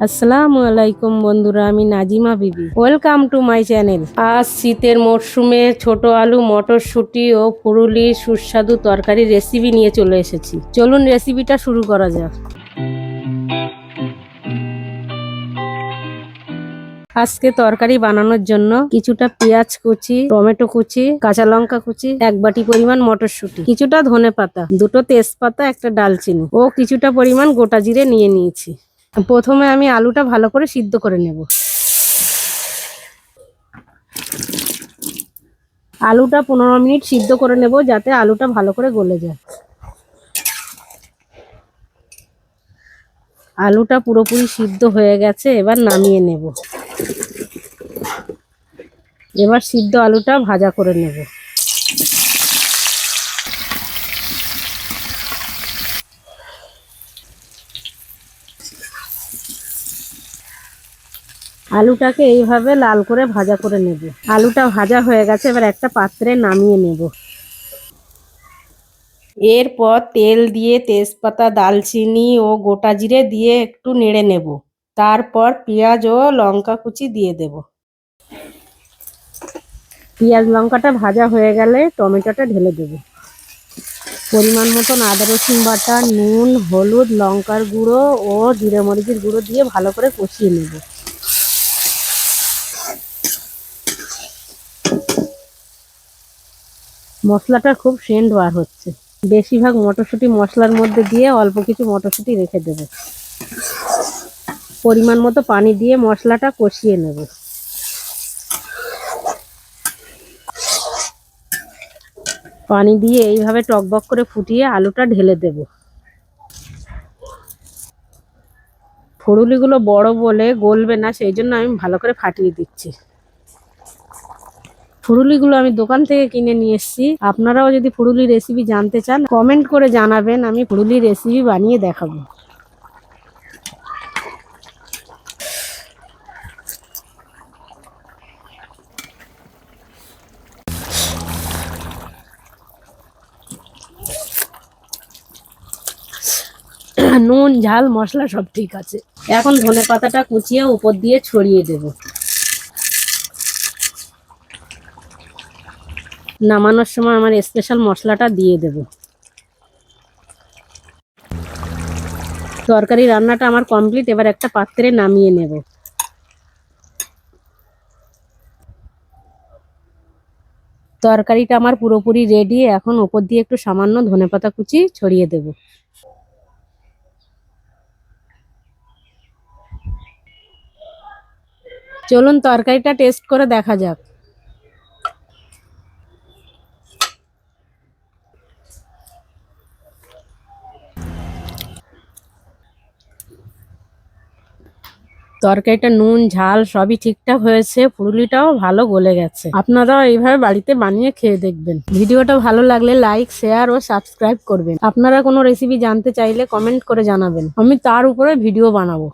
আসসালামু আলাইকুম বন্ধুরা, আমি নাজিমা বিবি। Welcome to my channel. আজ শীতের মরশুমে ছোট আলু, মটরশুঁটি ও ফুরুলি সুস্বাদু তরকারি রেসিপি নিয়ে চলে এসেছি। চলুন রেসিপিটা শুরু করা যাক। আজকে তরকারি বানানোর জন্য কিছুটা পেঁয়াজ কুচি, টমেটো কুচি, কাঁচা লঙ্কা কুচি, 1 বাটি পরিমাণ মটরশুঁটি, কিছুটা ধনেপাতা, 2টো তেজপাতা, একটা ডালচিনি ও কিছুটা পরিমাণ গোটা জিরে নিয়ে নিয়েছি। প্রথমে আমি আলুটা ভালো করে সিদ্ধ করে নেব। আলুটা 15 মিনিট সিদ্ধ করে নেব যাতে আলুটা ভালো করে গলে যায়। আলুটা পুরোপুরি সিদ্ধ হয়ে গেছে, এবার নামিয়ে নেব। এবার সিদ্ধ আলুটা ভাজা করে নেব। আলুটাকে এইভাবে লাল করে ভাজা করে নেব। আলুটা ভাজা হয়ে গেছে, এবার একটা পাত্রে নামিয়ে নেব। এরপর তেল দিয়ে তেজপাতা, দালচিনি ও গোটা জিরে দিয়ে একটু নেড়ে নেব। তারপর পেঁয়াজ ও লঙ্কা কুচি দিয়ে দেব। পেঁয়াজ লঙ্কাটা ভাজা হয়ে গেলে টমেটোটা ঢেলে দেব। পরিমাণ মতন আদা রসুন বাটা, নুন, হলুদ, লঙ্কার গুঁড়ো ও জিরে মরিচের গুঁড়ো দিয়ে ভালো করে কষিয়ে নেব। মশলাটা খুব সেন্ট বার হচ্ছে। বেশিরভাগ মটরশুঁটি মশলার মধ্যে দিয়ে অল্প কিছু মটরশুঁটি রেখে দেব। পরিমাণ মতো পানি দিয়ে মশলাটা কষিয়ে নেব। পানি দিয়ে এইভাবে টকবক করে ফুটিয়ে আলুটা ঢেলে দেব। ফুরুলিগুলো বড় বলে গলবে না, সেই জন্য আমি ভালো করে ফাটিয়ে দিচ্ছি। ফুরুলিগুলো আমি দোকান থেকে কিনে নিয়ে এসেছি। আপনারাও যদি ফুরুলি রেসিপি জানতে চান কমেন্ট করে জানাবেন, আমি ফুরুলি রেসিপি বানিয়ে দেখাবো। নুন, ঝাল, মশলা সব ঠিক আছে। এখন ধনেপাতাটা কুচিয়ে উপর দিয়ে ছড়িয়ে দেব। নামানোর সময় আমার স্পেশাল মশলাটা দিয়ে দেব। তরকারি রান্নাটা আমার কমপ্লিট, এবার একটা পাত্রে নামিয়ে নেব। তরকারিটা আমার পুরোপুরি রেডি। এখন উপর দিয়ে একটু সামান্য ধনেপাতা কুচি ছড়িয়ে দেব। চলুন তরকারিটা টেস্ট করে দেখা যাক। তরকারিটা নুন ঝাল সবই ঠিকঠাক হয়েছে, ফুরুলিটাও ভালো গলে গেছে। আপনারাও এইভাবে বাড়িতে বানিয়ে খেয়ে দেখবেন। ভিডিওটা ভালো লাগলে লাইক, শেয়ার ও সাবস্ক্রাইব করবেন। আপনারা কোনো রেসিপি জানতে চাইলে কমেন্ট করে জানাবেন, আমি তার উপরে ভিডিও বানাবো।